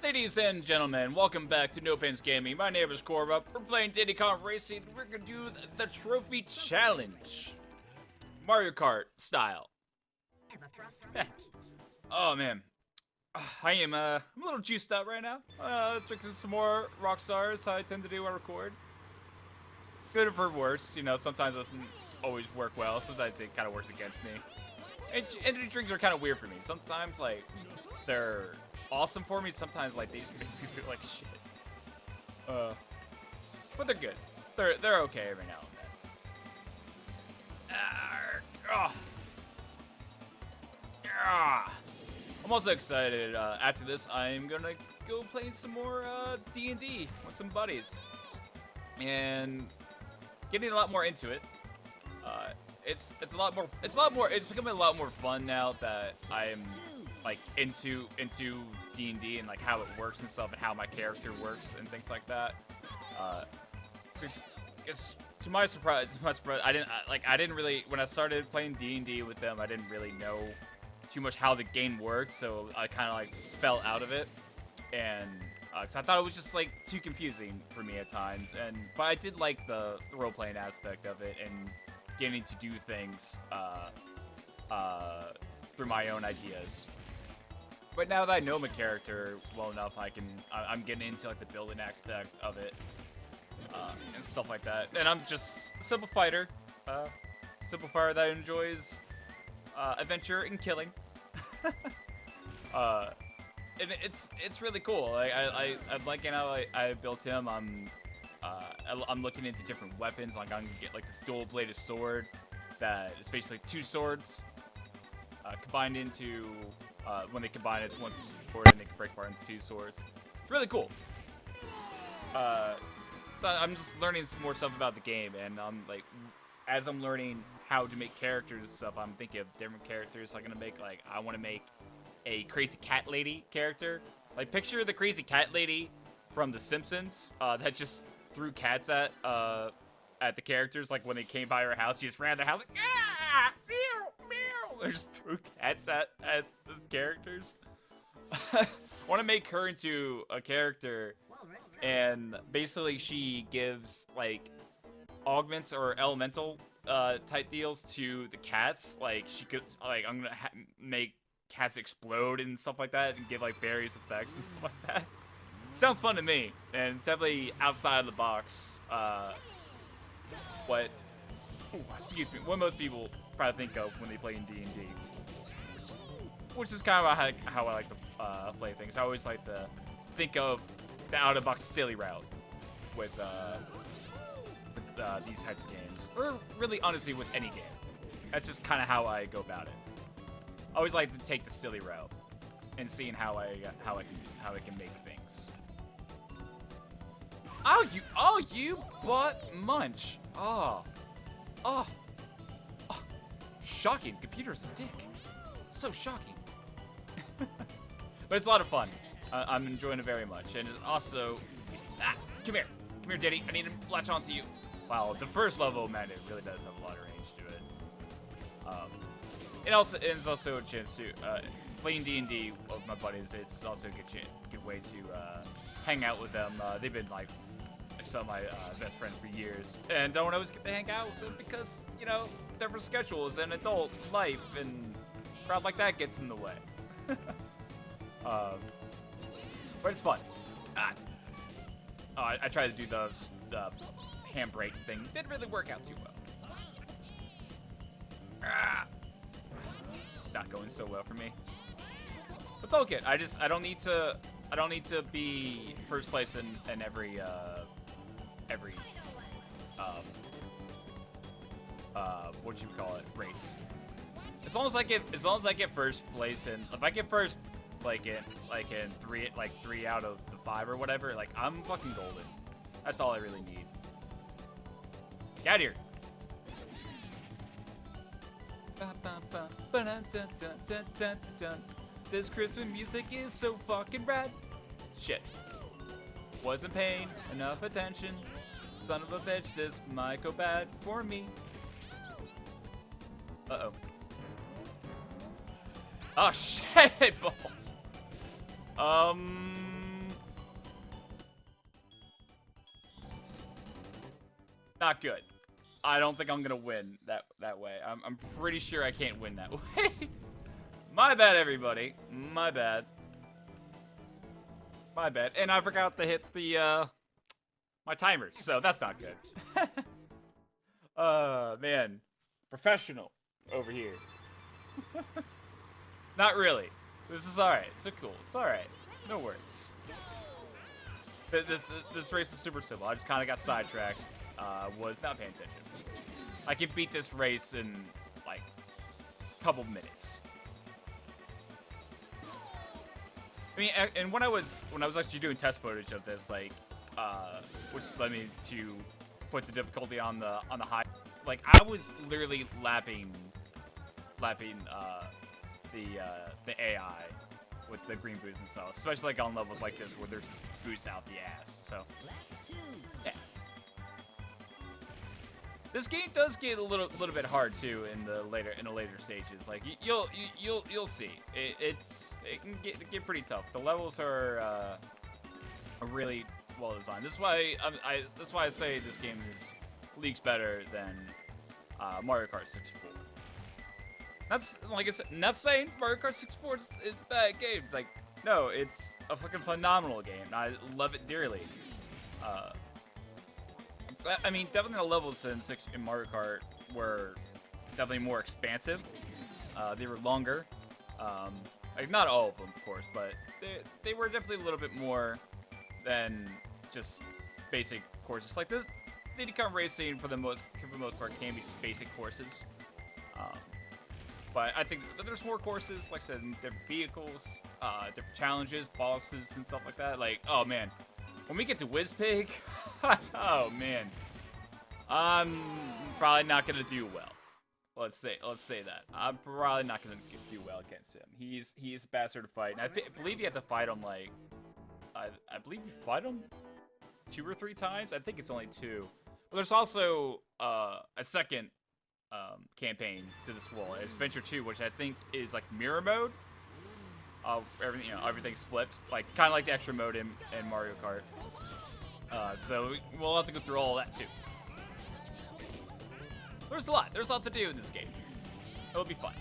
Ladies and gentlemen, welcome back to No Pins Gaming. My name is Corva. We're playing Diddy Kong Racing. We're gonna do the Trophy Challenge, Mario Kart style. Oh man, I'm a little juiced up right now. Drinking some more rock stars. I tend to do when I record. Good for worse, you know. Sometimes it doesn't always work well. Sometimes it kind of works against me. Energy drinks are kind of weird for me. Sometimes like they're awesome for me. Sometimes like they just make me feel like shit. But they're good. They're okay every now and then. I'm also excited. After this, I'm gonna go playing some more D&D with some buddies, and getting a lot more into it. It's becoming a lot more fun now that I'm like into D&D and like how it works and stuff and how my character works and things like that. It's to my surprise, I didn't really, when I started playing D&D with them, I didn't really know too much how the game works, so I kind of like fell out of it, and cause I thought it was just like too confusing for me at times, but I did like the role-playing aspect of it and getting to do things through my own ideas. But now that I know my character well enough, I'm getting into like the building aspect of it and stuff like that. And I'm just a simple fighter that enjoys adventure and killing. And it's really cool. I'm liking how I built him. I'm looking into different weapons. Like I'm gonna get like this dual-bladed sword that is basically two swords combined into. When they combine it to one sword, and they can break apart into two swords. It's really cool. So I'm just learning some more stuff about the game, and like, as I'm learning how to make characters and stuff, I'm thinking of different characters. I want to make a crazy cat lady character. Like, picture the crazy cat lady from The Simpsons that just threw cats at the characters. Like when they came by her house, she just ran their house like, ah, meow, meow. They just threw cats at the characters. I want to make her into a character, and basically she gives like augments or elemental type deals to the cats. Like she could, like, I'm gonna make cats explode and stuff like that, and give like various effects and stuff like that. Sounds fun to me, and it's definitely outside of the box. What most people probably think of when they play in D&D, which is kind of how I like to play things. I always like to think of the out-of-the-box silly route with these types of games, or really honestly with any game. That's just kind of how I go about it. I always like to take the silly route and seeing how I can make things. Oh, you butt munch. Oh. Shocking. Computer's a dick. So shocking. But it's a lot of fun. I'm enjoying it very much. And it's also... come here. Come here, Diddy. I need to latch onto you. Wow, the first level, man, it really does have a lot of range to it. It's also a chance to... playing D&D with my buddies, it's also a good way to hang out with them. They've been, like, some of my best friends for years, and don't always get to hang out with them because, you know, different schedules and adult life and crap like that gets in the way. But it's fun. I tried to do the handbrake thing. Didn't really work out too well. Not going so well for me. It's all good. I don't need to be first place in every what you call it, race. As long as I get first place, and if I get first like in 3 out of the 5 or whatever, like, I'm fucking golden. That's all I really need. Get out of here. This Christmas music is so fucking rad. Shit. Wasn't paying enough attention. Son of a bitch, this might go bad for me. Uh-oh. Oh, shit, balls. Not good. I don't think I'm gonna win that way. I'm pretty sure I can't win that way. My bad, everybody. My bad. My bad. And I forgot to hit the my timers, so that's not good. Man, professional over here. Not really. This is all right. It's cool. It's all right. No worries. This race is super simple. I just kind of got sidetracked. Was not paying attention. I can beat this race in like a couple minutes. I mean, and when I was actually doing test footage of this, like, which led me to put the difficulty on the high. Like, I was literally lapping the AI with the green boost and stuff, especially like on levels like this where there's this boost out the ass. So, yeah. This game does get a little bit hard too in the later stages. Like you'll see, it can get pretty tough. The levels are really well designed. This is why I say this game is leagues better than Mario Kart 64. That's like I said, not saying Mario Kart 64 is a bad game. It's like, no, it's a fucking phenomenal game. I love it dearly. I mean, definitely the levels in Mario Kart were definitely more expansive. They were longer. Like not all of them, of course, but they were definitely a little bit more than just basic courses. Like this, Diddy Kong Racing for the most part can be just basic courses. But I think there's more courses, like I said, different vehicles, different challenges, bosses, and stuff like that. Like, oh man, when we get to Wizpig, oh man, I'm probably not gonna do well. Let's say that I'm probably not gonna do well against him. He's a bastard to fight, and I believe you have to fight him like, I believe you fight him 2 or 3 times. I think it's only 2. But there's also a second campaign to this wall. It's Venture 2, which I think is like mirror mode. Everything's flipped, like kind of like the extra mode in Mario Kart. So we'll have to go through all of that too. There's a lot to do in this game. It'll be fun.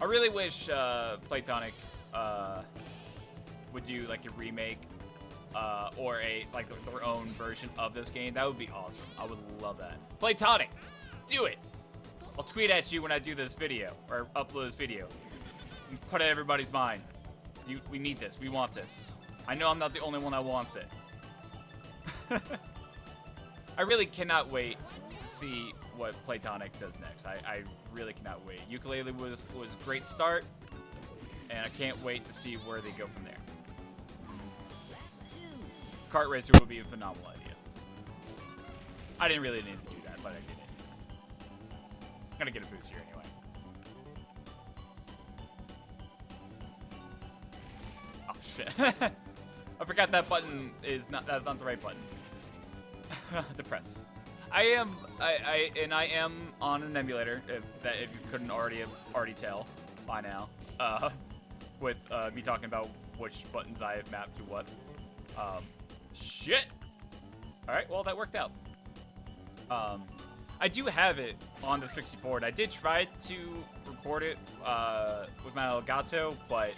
I really wish Playtonic would do like a remake or their own version of this game. That would be awesome. I would love that. Playtonic, do it. I'll tweet at you when I do this video or upload this video. Put it in everybody's mind. We need this. We want this. I know I'm not the only one that wants it. I really cannot wait to see what Playtonic does next. I really cannot wait. Ukulele was a great start, and I can't wait to see where they go from there. Kart Racer would be a phenomenal idea. I didn't really need to do that, but I did it. I'm gonna get a boost here anyway. Oh shit. I forgot that button that's not the right button. To press. I am on an emulator, if you couldn't already tell by now. With me talking about which buttons I have mapped to what. Shit! Alright, well that worked out. I do have it on the 64, and I did try to record it with my Elgato, but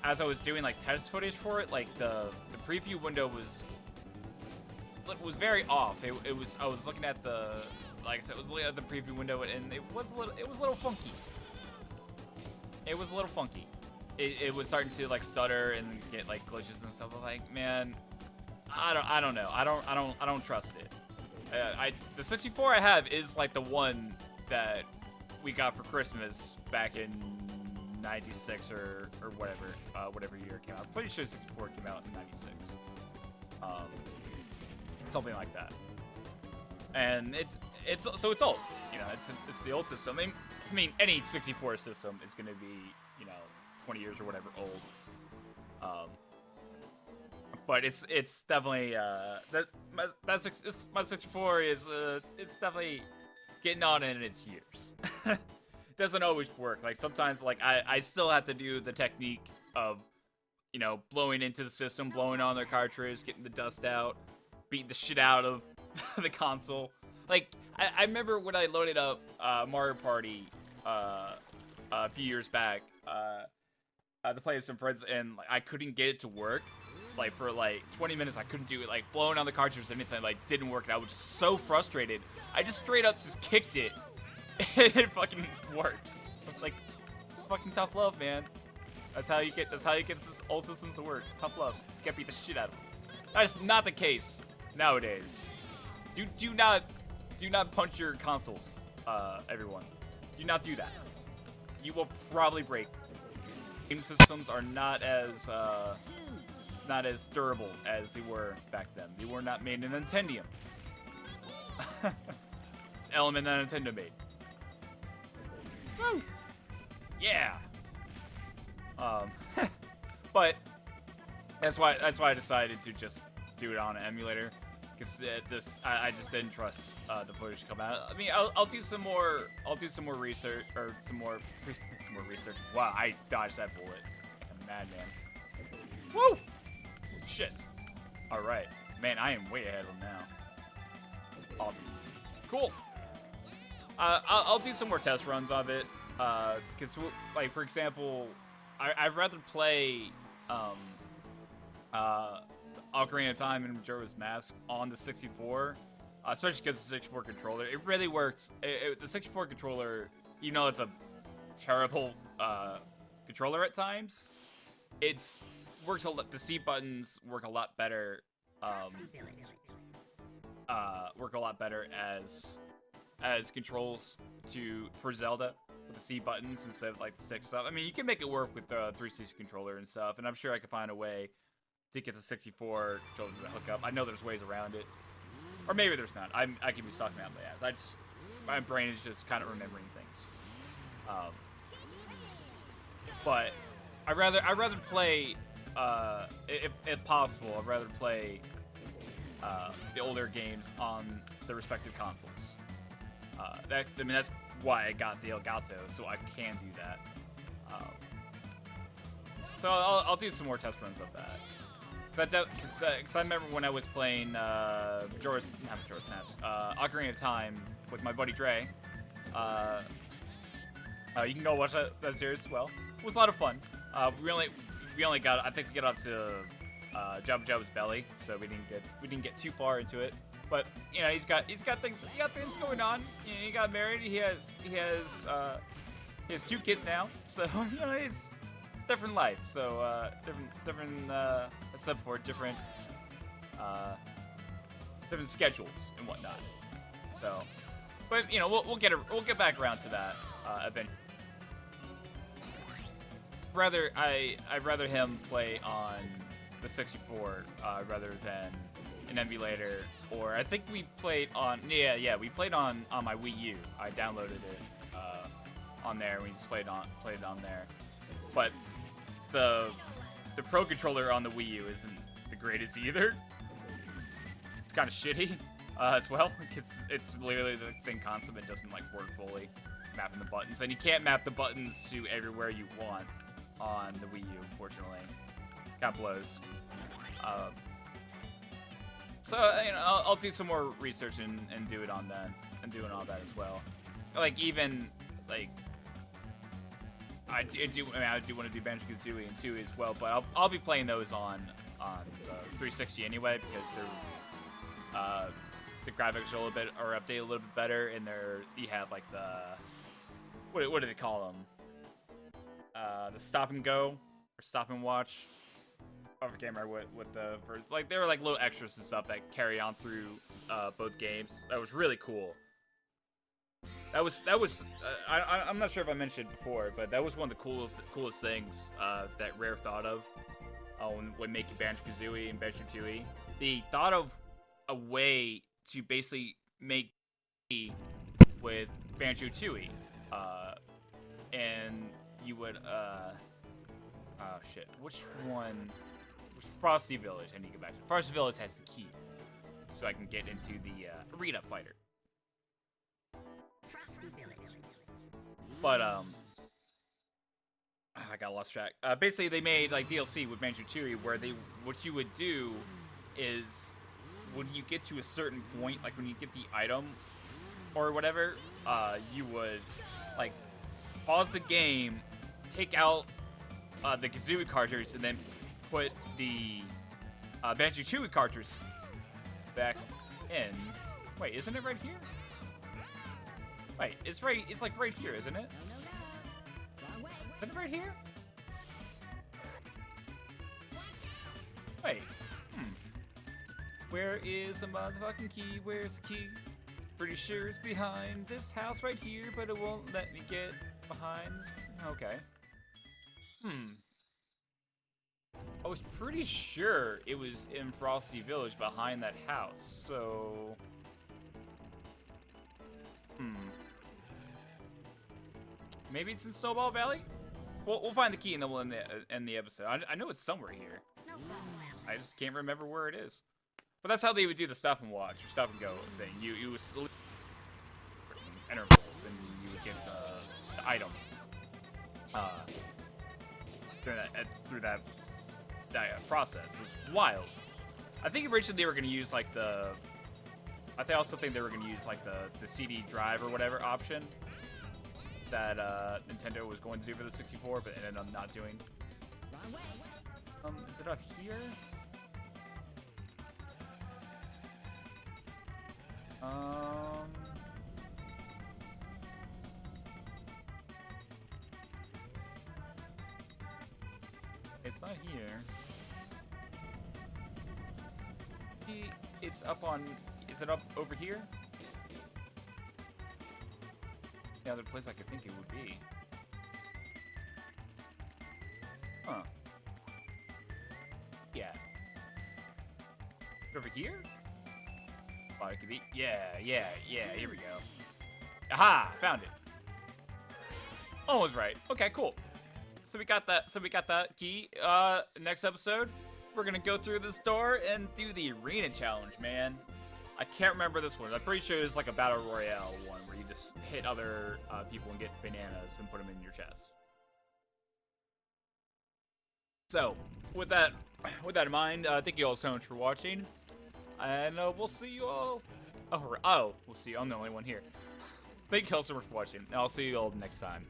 as I was doing like test footage for it, like the preview window was very off. I was looking at like I said, I was looking at the preview window, and it was a little funky. It was a little funky. It was starting to like stutter and get like glitches and stuff. I was like, man, I don't know. I don't trust it. The 64 I have is like the one that we got for Christmas back in '96 or whatever year it came out. I'm pretty sure 64 came out in '96. Something like that. And it's old. You know, it's the old system. I mean, any 64 system is going to be, 20 years or whatever old. But it's definitely my 64 is it's definitely getting on in its years. Doesn't always work. Like sometimes, like I still have to do the technique of, blowing into the system, blowing on their cartridge, getting the dust out, beating the shit out of the console. Like, I remember when I loaded up Mario Party a few years back to play with some friends, and like, I couldn't get it to work. Like, for like 20 minutes, I couldn't do it. Like, blowing on the cartridge or anything, like, didn't work. And I was just so frustrated. I just straight up just kicked it, and it fucking worked. It's like, it's fucking tough love, man. That's how you get this old systems to work. Tough love. Just gotta beat the shit out of them. That is not the case nowadays. Do not punch your consoles, everyone. Do not do that. You will probably break. Game systems are not as durable as they were back then. They were not made in Nintendo. It's an element that Nintendo made. Woo! Yeah. But that's why I decided to just do it on an emulator, because I just didn't trust the footage to come out. I mean, I'll do some more research, or some more research. Wow, I dodged that bullet like a madman. Woo! Shit. All right, man, I am way ahead of them now. Awesome. Cool. I'll do some more test runs of it, because like, for example, I'd rather play Ocarina of Time and Majora's Mask on the 64, especially because the 64 controller, it really works. The 64 controller, you know, it's a terrible controller at times. Works a lot. The C buttons work a lot better. Work a lot better as controls for Zelda with the C buttons instead of like the stick stuff. I mean, you can make it work with the 360 controller and stuff, and I'm sure I could find a way to get the 64 controller to hook up. I know there's ways around it, or maybe there's not. I can be talking out my ass. My brain is just kind of remembering things. But I'd rather play, if possible, I'd rather play the older games on the respective consoles. That's why I got the Elgato, so I can do that. So I'll do some more test runs of that. But because I remember when I was playing Majora's Mask, Ocarina of Time with my buddy Dre. You can go watch that series as well. It was a lot of fun. We only got, I think we got up to Jabba Jabba's belly, so we didn't get too far into it. But you know, he's got things going on. You know, he got married. He has 2 kids now. So you know, it's different life. So different schedules and whatnot. So, but you know, we'll get back around to that eventually. I'd rather him play on the 64 rather than an emulator, or I think we played on we played on my Wii U. I downloaded it on there. We just played it on there. But the Pro controller on the Wii U isn't the greatest either. It's kind of shitty as well, because it's literally the same concept. It doesn't like work fully, mapping the buttons, and you can't map the buttons to everywhere you want on the Wii U, unfortunately. Kind of blows. So you know, I'll do some more research and do it on that, and doing all that as well. Like, even like I do want to do Banjo-Kazooie and 2 as well, but I'll be playing those on the 360 anyway, because the graphics are updated a little bit better, and you have like the what do they call them? The stop and go or stop and watch. I can't remember what the first, like, there were like little extras and stuff that carry on through both games. That was really cool. That was I'm not sure if I mentioned it before, but that was one of the coolest things that Rare thought of when making Banjo-Kazooie and Banjo-Tooie. They thought of a way to basically make with Banjo-Tooie, and you would oh shit, which one? Frosty Village. I need to get back to Frosty Village. Has the key, so I can get into the arena fighter. But I got lost track. Basically, they made like DLC with Banjo-Tooie, where what you would do is when you get to a certain point, like when you get the item or whatever, you would like pause the game, take out the Kazooie cartridge, and then put the Banjo-Tooie cartridge back in. Wait, isn't it right here? Wait, it's like right here, isn't it? Isn't it right here? Wait, Where is the motherfucking key? Where's the key? Pretty sure it's behind this house right here, but it won't let me get behind this. Okay. I was pretty sure it was in Frosty Village behind that house, so... Maybe it's in Snowball Valley? We'll find the key and then we'll end the episode. I know it's somewhere here. I just can't remember where it is. But that's how they would do the stop and watch or stop and go thing. You would select intervals and you would get the item through that process. It was wild. I think originally they were gonna use like I also think they were gonna use like the CD drive or whatever option that Nintendo was going to do for the 64, but ended up not doing. Is it up here? It's not here. It's up on... Is it up over here? The other place I could think it would be. Huh. Yeah. Over here? Oh, it could be... Yeah, here we go. Aha! Found it. Almost right. Okay, cool. So we got that key. Next episode, we're gonna go through this door and do the arena challenge, man. I can't remember this one. I'm pretty sure it's like a battle royale one where you just hit other people and get bananas and put them in your chest. So, with that in mind, thank you all so much for watching, and we'll see you all. Oh, we'll see you. I'm the only one here. Thank you all so much for watching, and I'll see you all next time.